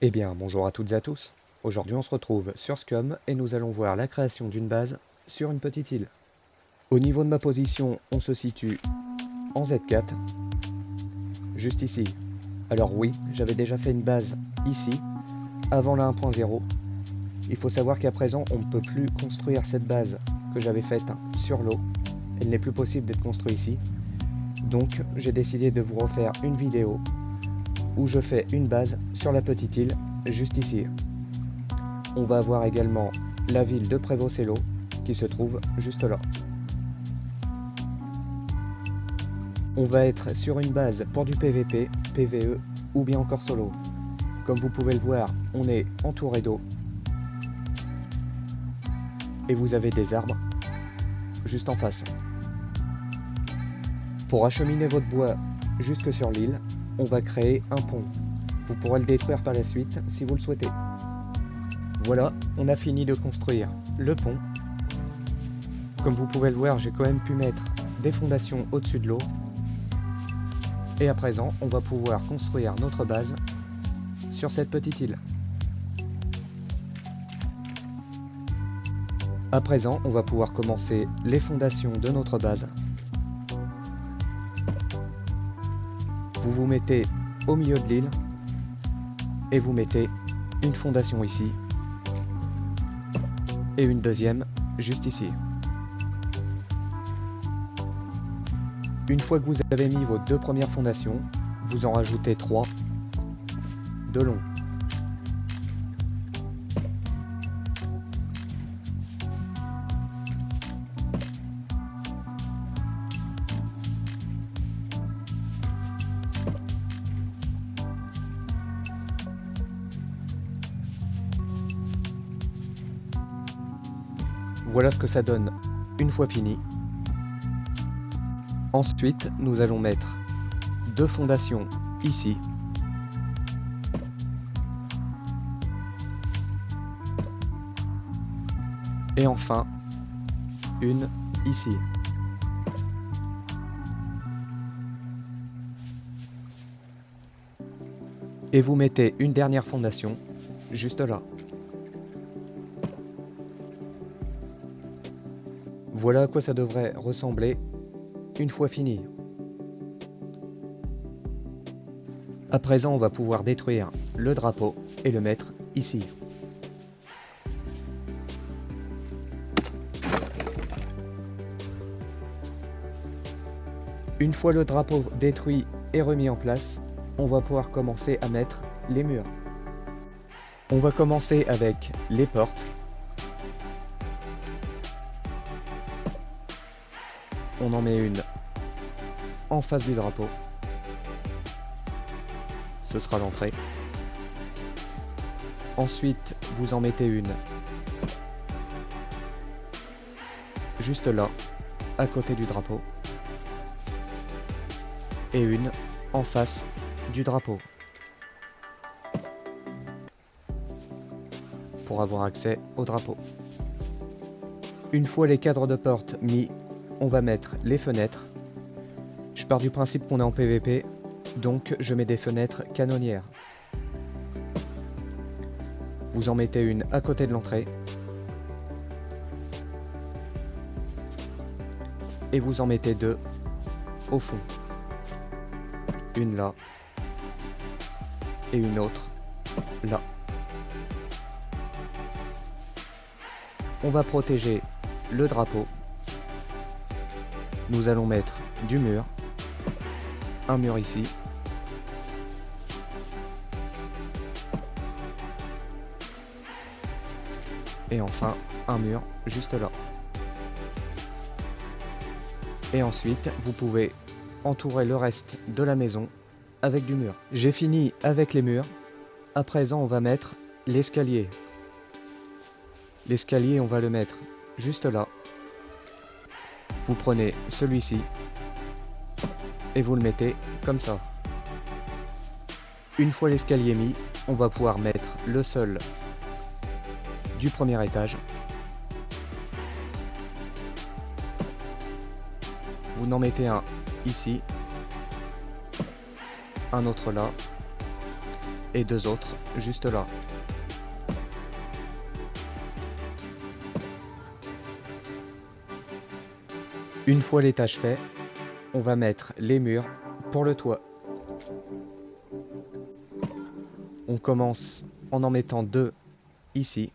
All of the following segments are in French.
Eh bien, bonjour à toutes et à tous. Aujourd'hui, on se retrouve sur Scum et nous allons voir la création d'une base sur une petite île. Au niveau de ma position, on se situe en Z4, juste ici. Alors oui, j'avais déjà fait une base ici, avant la 1.0. Il faut savoir qu'à présent, on ne peut plus construire cette base que j'avais faite sur l'eau. Elle n'est plus possible d'être construite ici. Donc, j'ai décidé de vous refaire une vidéo où je fais une base sur la petite île, juste ici. On va avoir également la ville de Prévost-Sello qui se trouve juste là. On va être sur une base pour du PVP, PVE ou bien encore solo. Comme vous pouvez le voir, on est entouré d'eau. Et vous avez des arbres juste en face. Pour acheminer votre bois jusque sur l'île, on va créer un pont. Vous pourrez le détruire par la suite si vous le souhaitez. Voilà, on a fini de construire le pont. Comme vous pouvez le voir, j'ai quand même pu mettre des fondations au-dessus de l'eau. Et à présent, on va pouvoir construire notre base sur cette petite île. À présent, on va pouvoir commencer les fondations de notre base. Vous vous mettez au milieu de l'île et vous mettez une fondation ici et une deuxième juste ici. Une fois que vous avez mis vos deux premières fondations, vous en rajoutez 3 de long. Voilà ce que ça donne une fois fini. Ensuite, nous allons mettre deux fondations ici. Et enfin, une ici. Et vous mettez une dernière fondation juste là. Voilà à quoi ça devrait ressembler une fois fini. À présent, on va pouvoir détruire le drapeau et le mettre ici. Une fois le drapeau détruit et remis en place, on va pouvoir commencer à mettre les murs. On va commencer avec les portes. On en met une en face du drapeau. Ce sera l'entrée. Ensuite, vous en mettez une juste là, à côté du drapeau. Et une en face du drapeau. Pour avoir accès au drapeau. Une fois les cadres de porte mis, on va mettre les fenêtres. Je pars du principe qu'on est en PVP, donc je mets des fenêtres canonnières. Vous en mettez une à côté de l'entrée. Et vous en mettez deux au fond. Une là. Et une autre là. On va protéger le drapeau. Nous allons mettre du mur. Un mur ici. Et enfin, un mur juste là. Et ensuite, vous pouvez entourer le reste de la maison avec du mur. J'ai fini avec les murs. À présent, on va mettre l'escalier. L'escalier, on va le mettre juste là. Vous prenez celui-ci et vous le mettez comme ça. Une fois l'escalier mis, on va pouvoir mettre le sol du premier étage. Vous en mettez un ici, un autre là, et 2 autres juste là. Une fois l'étage fait, on va mettre les murs pour le toit. On commence en mettant 2 ici.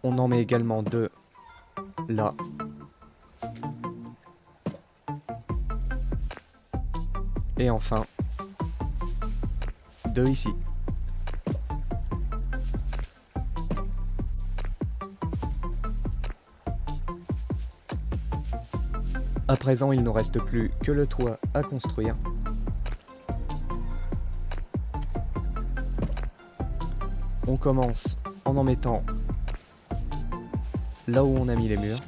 On en met également 2 là. Et enfin, 2 ici. À présent, il ne nous reste plus que le toit à construire. On commence en mettant là où on a mis les murs.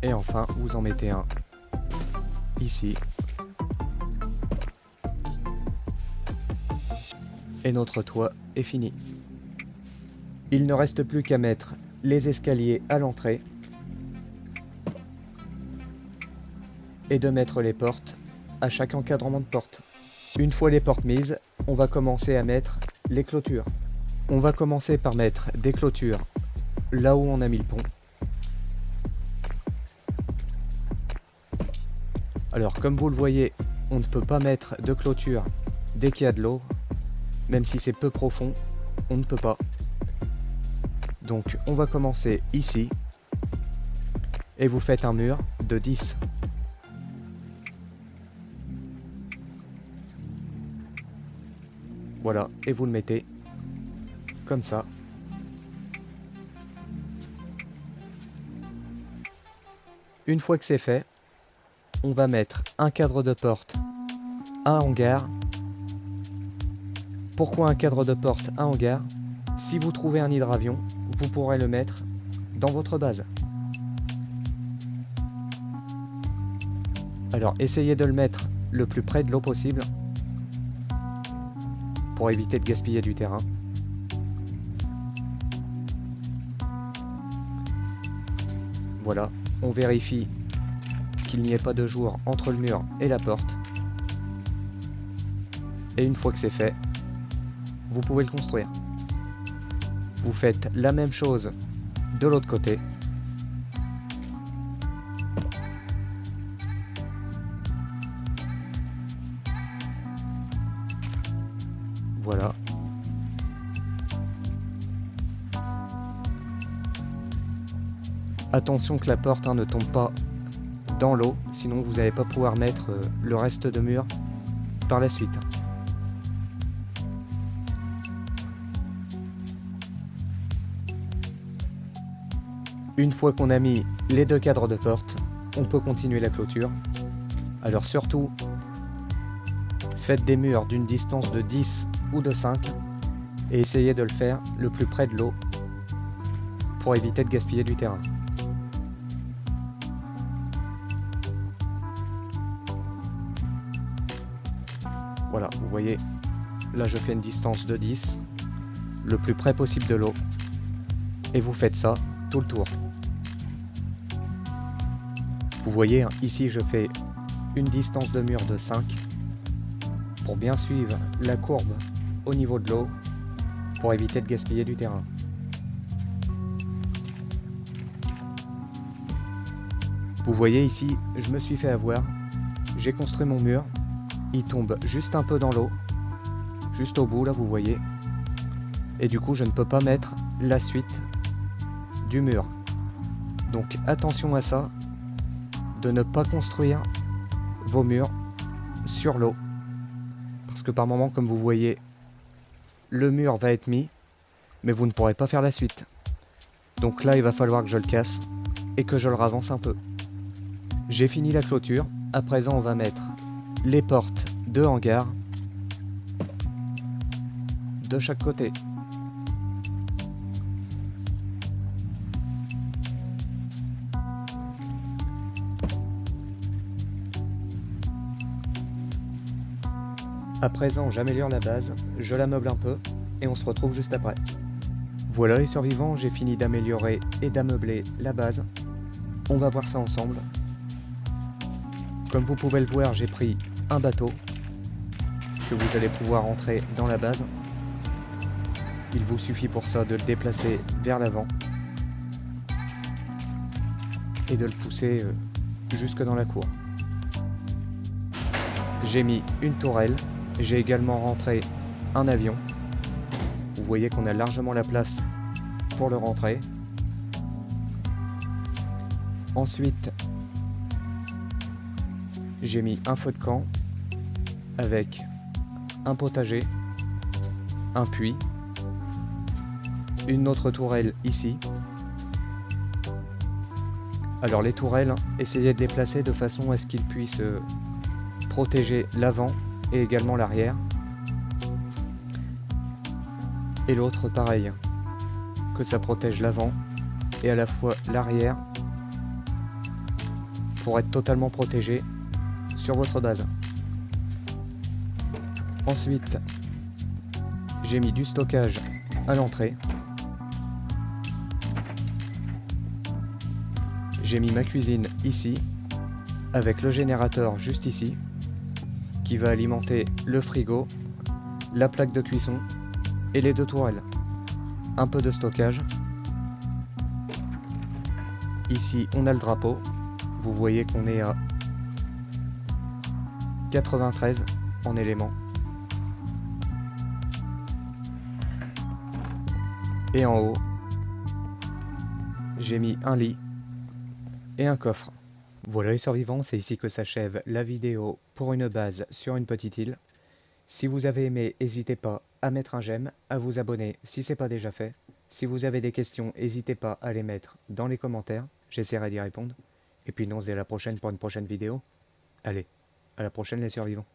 Et enfin, vous en mettez un ici. Et notre toit est fini. Il ne reste plus qu'à mettre les escaliers à l'entrée et de mettre les portes à chaque encadrement de porte. Une fois les portes mises, on va commencer à mettre les clôtures. On va commencer par mettre des clôtures là où on a mis le pont. Alors comme vous le voyez, on ne peut pas mettre de clôture dès qu'il y a de l'eau, même si c'est peu profond, on ne peut pas. Donc on va commencer ici, et vous faites un mur de 10. Voilà, et vous le mettez comme ça. Une fois que c'est fait, on va mettre un cadre de porte, un hangar. Pourquoi un cadre de porte, un hangar? Si vous trouvez un hydravion, vous pourrez le mettre dans votre base. Alors essayez de le mettre le plus près de l'eau possible pour éviter de gaspiller du terrain. Voilà, on vérifie qu'il n'y ait pas de jour entre le mur et la porte. Et une fois que c'est fait, vous pouvez le construire. Vous faites la même chose de l'autre côté. Voilà. Attention que la porte ne tombe pas dans l'eau, sinon vous n'allez pas pouvoir mettre le reste de mur par la suite. Une fois qu'on a mis les 2 cadres de porte, on peut continuer la clôture. Alors surtout, faites des murs d'une distance de 10 ou de 5 et essayez de le faire le plus près de l'eau pour éviter de gaspiller du terrain. Voilà, vous voyez, là je fais une distance de 10, le plus près possible de l'eau, et vous faites ça tout le tour. Vous voyez, hein, ici je fais une distance de mur de 5 pour bien suivre la courbe au niveau de l'eau pour éviter de gaspiller du terrain. Vous voyez ici, je me suis fait avoir, j'ai construit mon mur, il tombe juste un peu dans l'eau, juste au bout là vous voyez, et du coup je ne peux pas mettre la suite du mur. Donc attention à ça, de ne pas construire vos murs sur l'eau, parce que par moment comme vous voyez, le mur va être mis, mais vous ne pourrez pas faire la suite. Donc là, il va falloir que je le casse et que je le ravance un peu. J'ai fini la clôture. À présent, on va mettre les portes de hangar de chaque côté. À présent, j'améliore la base, je la meuble un peu et on se retrouve juste après. Voilà les survivants, j'ai fini d'améliorer et d'ameubler la base. On va voir ça ensemble. Comme vous pouvez le voir, j'ai pris un bateau que vous allez pouvoir entrer dans la base. Il vous suffit pour ça de le déplacer vers l'avant et de le pousser jusque dans la cour. J'ai mis une tourelle, j'ai également rentré un avion. Vous voyez qu'on a largement la place pour le rentrer. Ensuite, j'ai mis un feu de camp avec un potager, un puits, une autre tourelle ici. Alors les tourelles, essayez de les placer de façon à ce qu'ils puissent protéger l'avant et également l'arrière. Et l'autre pareil, que ça protège l'avant et à la fois l'arrière pour être totalement protégé sur votre base. Ensuite, j'ai mis du stockage à l'entrée. J'ai mis ma cuisine ici, avec le générateur juste ici, qui va alimenter le frigo, la plaque de cuisson et les deux tourelles. Un peu de stockage. Ici, on a le drapeau. Vous voyez qu'on est à 93 en éléments. Et en haut, j'ai mis un lit et un coffre. Voilà les survivants, c'est ici que s'achève la vidéo pour une base sur une petite île. Si vous avez aimé, n'hésitez pas à mettre un j'aime, à vous abonner si ce n'est pas déjà fait. Si vous avez des questions, n'hésitez pas à les mettre dans les commentaires, j'essaierai d'y répondre. Et puis nous on se dit à la prochaine pour une prochaine vidéo. Allez, à la prochaine les survivants.